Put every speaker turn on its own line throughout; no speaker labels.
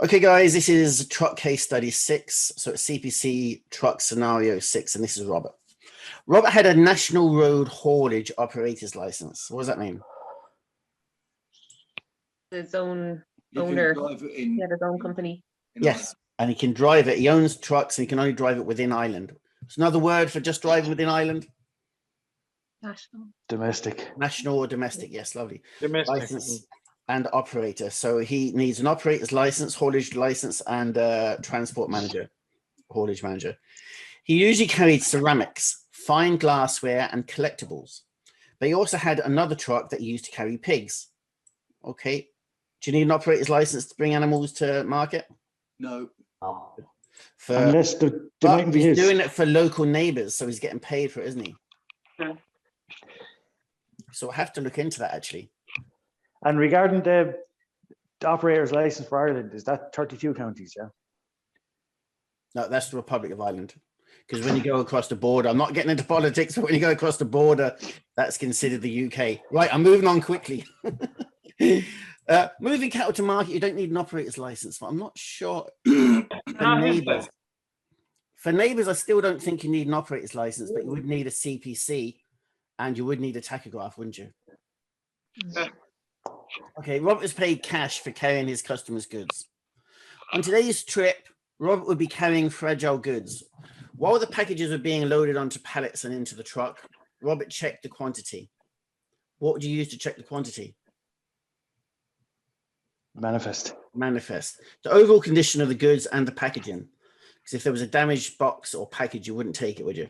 Okay, guys, this is truck case study 6. So it's CPC Truck Scenario 6, and this is Robert. Robert had a national road haulage operator's license. What does that mean?
His own owner. He had his own company.
Yes, and he can drive it. He owns trucks and he can only drive it within Ireland. It's another word for just driving within Ireland.
National.
Domestic.
National or domestic. Yes, lovely.
Domestic.
License and operator. So he needs an operator's license, haulage license, and transport manager, haulage manager. He usually carried ceramics, fine glassware, and collectibles. But he also had another truck that he used to carry pigs. Okay. Do you need an operator's license to bring animals to market?
No.
Unless
he's doing it for local neighbors, so he's getting paid for it, isn't he?
Yeah.
So I have to look into that, actually.
And regarding the operator's license for Ireland, is that 32 counties? Yeah.
No, that's the Republic of Ireland. Because when you go across the border, I'm not getting into politics, but when you go across the border, that's considered the UK. Right, I'm moving on quickly. Moving cattle to market, you don't need an operator's license, but I'm not sure. For neighbors, I still don't think you need an operator's license, but you would need a CPC and you would need a tachograph, wouldn't you? Okay, Robert is paid cash for carrying his customers' goods. On today's trip, Robert would be carrying fragile goods. While the packages were being loaded onto pallets and into the truck, Robert checked the quantity. What would you use to check the quantity?
Manifest.
Manifest. The overall condition of the goods and the packaging. Because if there was a damaged box or package, you wouldn't take it, would you?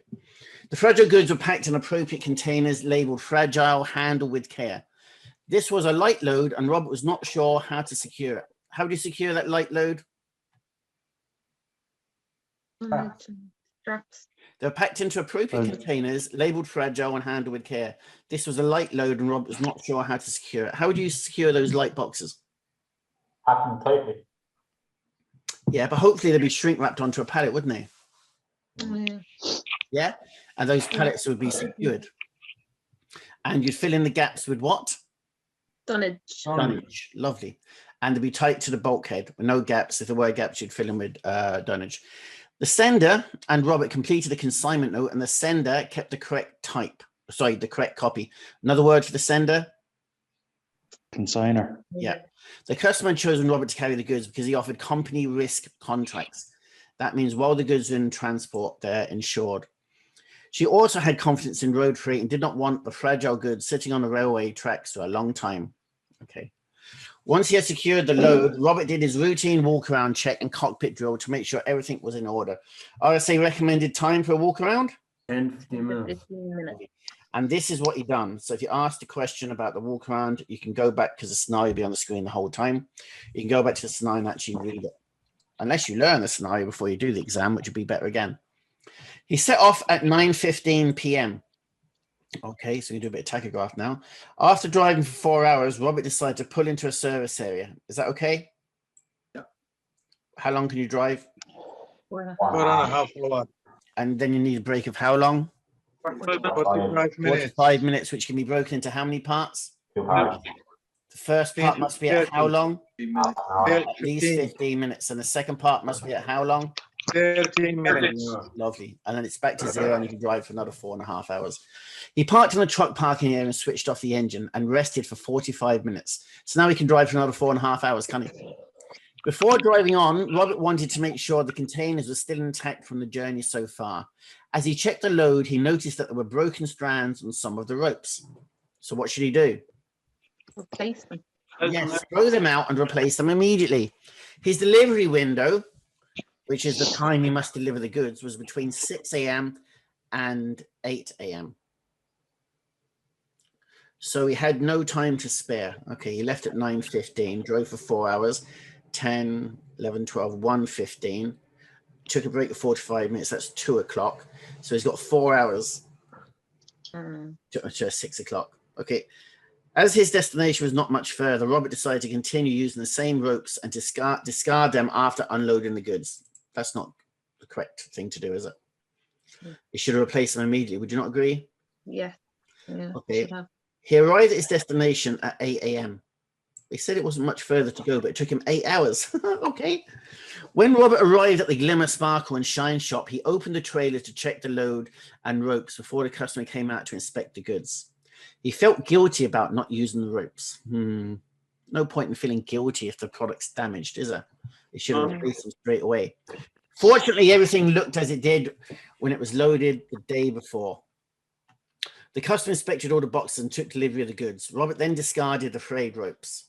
The fragile goods were packed in appropriate containers labeled fragile, handle with care. This was a light load and Robert was not sure how to secure it. How do you secure that light load?
Straps.
They're packed into appropriate containers labeled fragile and handled with care. This was a light load and Robert was not sure how to secure it. How would you secure those light boxes?
Pack them tightly.
Yeah, but hopefully they'd be shrink wrapped onto a pallet, wouldn't they? Yeah, and those pallets would be secured. And you'd fill in the gaps with what?
Dunnage.
Dunnage, lovely. And they'd be tight to the bulkhead with no gaps. If there were gaps, you'd fill them with dunnage. The sender and Robert completed a consignment note, and the sender kept the correct type. Sorry, the correct copy. Another word for the sender?
Consigner.
Yeah. The customer had chosen Robert to carry the goods because he offered company risk contracts. That means while the goods are in transport, they're insured. She also had confidence in road freight and did not want the fragile goods sitting on the railway tracks for a long time. Okay. Once he had secured the load, Robert did his routine walk-around check and cockpit drill to make sure everything was in order. RSA recommended time for a walk-around?
10-15 minutes.
15 minutes.
And this is what he done. So if you asked a question about the walk-around, you can go back because the scenario will be on the screen the whole time. You can go back to the scenario and actually read it. Unless you learn the scenario before you do the exam, which would be better again. He set off at 9:15 p.m. Okay, so we do a bit of tachograph now. After driving for 4 hours, Robert decided to pull into a service area. Is that okay?
Yeah.
How long can you drive?
4.5 hours.
And then you need a break of how long?
45 minutes.
45 minutes, which can be broken into how many parts?
2 hours.
The first part must be at how long?
15 minutes.
At least 15 minutes. And the second part must be at how long?
13 minutes.
Lovely. And then it's back to zero and you can drive for another 4.5 hours. He parked in a truck parking area and switched off the engine and rested for 45 minutes. So now he can drive for another 4.5 hours, can he? Before driving on, Robert wanted to make sure the containers were still intact from the journey so far. As he checked the load, he noticed that there were broken strands on some of the ropes. So what should he do?
Replace them.
Yes, throw them out and replace them immediately. His delivery window, which is the time he must deliver the goods, was between 6 a.m. and 8 a.m. So he had no time to spare. Okay, he left at 9:15, drove for 4 hours, 10, 11, 12, 1:15, took a break of 45 minutes, that's 2 o'clock. So he's got 4 hours to 6 o'clock. Okay. As his destination was not much further, Robert decided to continue using the same ropes and discard them after unloading the goods. That's not the correct thing to do, is it? He should have replaced them immediately. Would you not agree?
Yeah. Yeah.
Okay. He arrived at his destination at 8 a.m. They said it wasn't much further to go, but it took him 8 hours. Okay. When Robert arrived at the Glimmer, Sparkle and Shine shop, he opened the trailer to check the load and ropes before the customer came out to inspect the goods. He felt guilty about not using the ropes. No point in feeling guilty if the product's damaged, is there? He should have replaced them straight away. Fortunately, everything looked as it did when it was loaded the day before. The customer inspected all the boxes and took delivery of the goods. Robert then discarded the frayed ropes.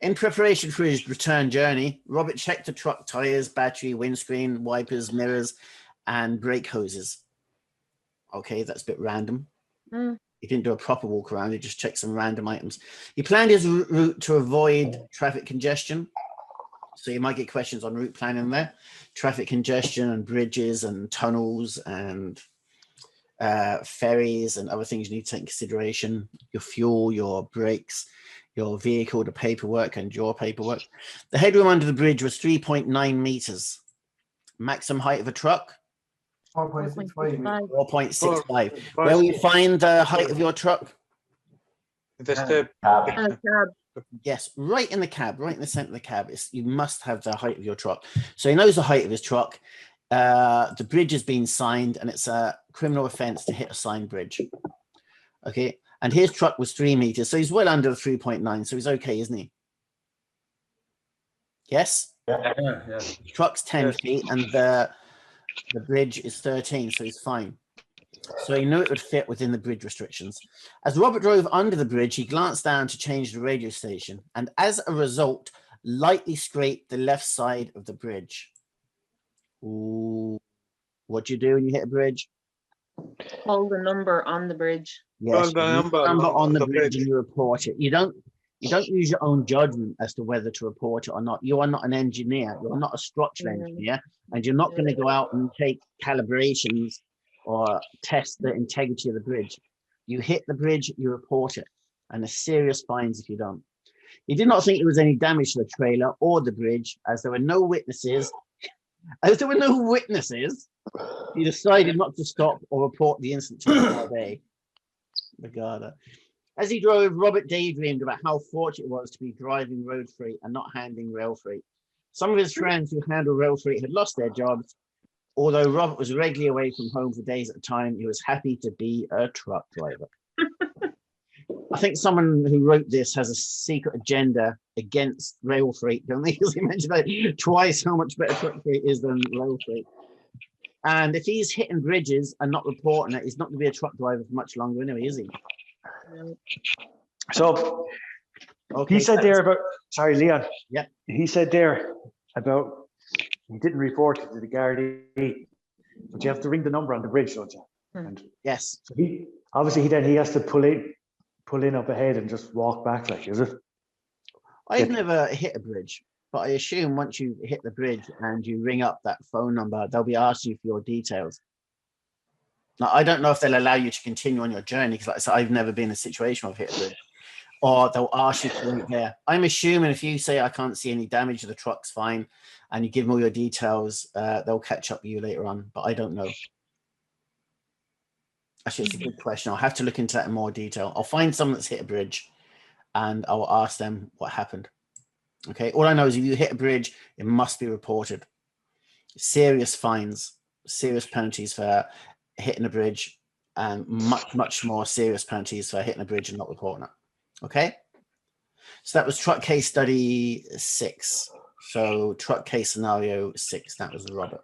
In preparation for his return journey, Robert checked the truck tires, battery, windscreen, wipers, mirrors, and brake hoses. Okay, that's a bit random. He didn't do a proper walk around. He just checked some random items. He planned his route to avoid traffic congestion. So you might get questions on route planning there. Traffic congestion and bridges and tunnels and ferries and other things you need to take into consideration. Your fuel, your brakes, your vehicle, the paperwork and your paperwork. The headroom under the bridge was 3.9 meters. Maximum height of a truck?
4.65.
4.65. Where will you find the height of your truck? Yes, right in the cab, right in the center of the cab. You must have the height of your truck. So he knows the height of his truck. The bridge has been signed and it's a criminal offense to hit a signed bridge. Okay, and his truck was 3 meters, so he's well under the 3.9, so he's okay, isn't he? Yes?
Yeah.
Truck's 10 feet and the bridge is 13, so he's fine. So he knew it would fit within the bridge restrictions. As Robert drove under the bridge, he glanced down to change the radio station and as a result, lightly scraped the left side of the bridge. Ooh. What do you do when you hit a bridge?
Hold the number on the bridge.
Yes, the number on the bridge and you report it. You don't use your own judgment as to whether to report it or not. You are not an engineer. You're not a structural engineer, and you're not going to go out and take calibrations or test the integrity of the bridge. You hit the bridge, you report it, and there's serious fines if you don't. He did not think there was any damage to the trailer or the bridge, as there were no witnesses. He decided not to stop or report the incident to the RBA. As he drove, Robert daydreamed about how fortunate it was to be driving road freight and not handling rail freight. Some of his friends who handled rail freight had lost their jobs. Although Robert was regularly away from home for days at a time, he was happy to be a truck driver. I think someone who wrote this has a secret agenda against rail freight, don't they? Because he mentioned that twice how much better truck freight is than rail freight. And if he's hitting bridges and not reporting it, he's not going to be a truck driver for much longer anyway, is he?
So
okay,
he said there about, sorry, Leon.
Yeah.
He said there about he didn't report it to the Gardaí, but you have to ring the number on the bridge, don't you? And
yes.
so he has to pull in up ahead and just walk back, like, is it?
I've never hit a bridge, but I assume once you hit the bridge and you ring up that phone number, they'll be asking you for your details. Now, I don't know if they'll allow you to continue on your journey, because like I said, I've never been in a situation where I've hit a bridge, or they'll ask you to wait there. I'm assuming if you say, I can't see any damage to the truck's fine, and you give them all your details, they'll catch up with you later on, but I don't know. Actually, it's a good question. I'll have to look into that in more detail. I'll find someone that's hit a bridge and I will ask them what happened. Okay, all I know is if you hit a bridge, it must be reported. Serious fines, serious penalties for hitting a bridge, and much more serious penalties for hitting a bridge and not reporting it. Okay, so that was truck case study 6. So truck case scenario 6, that was Robert.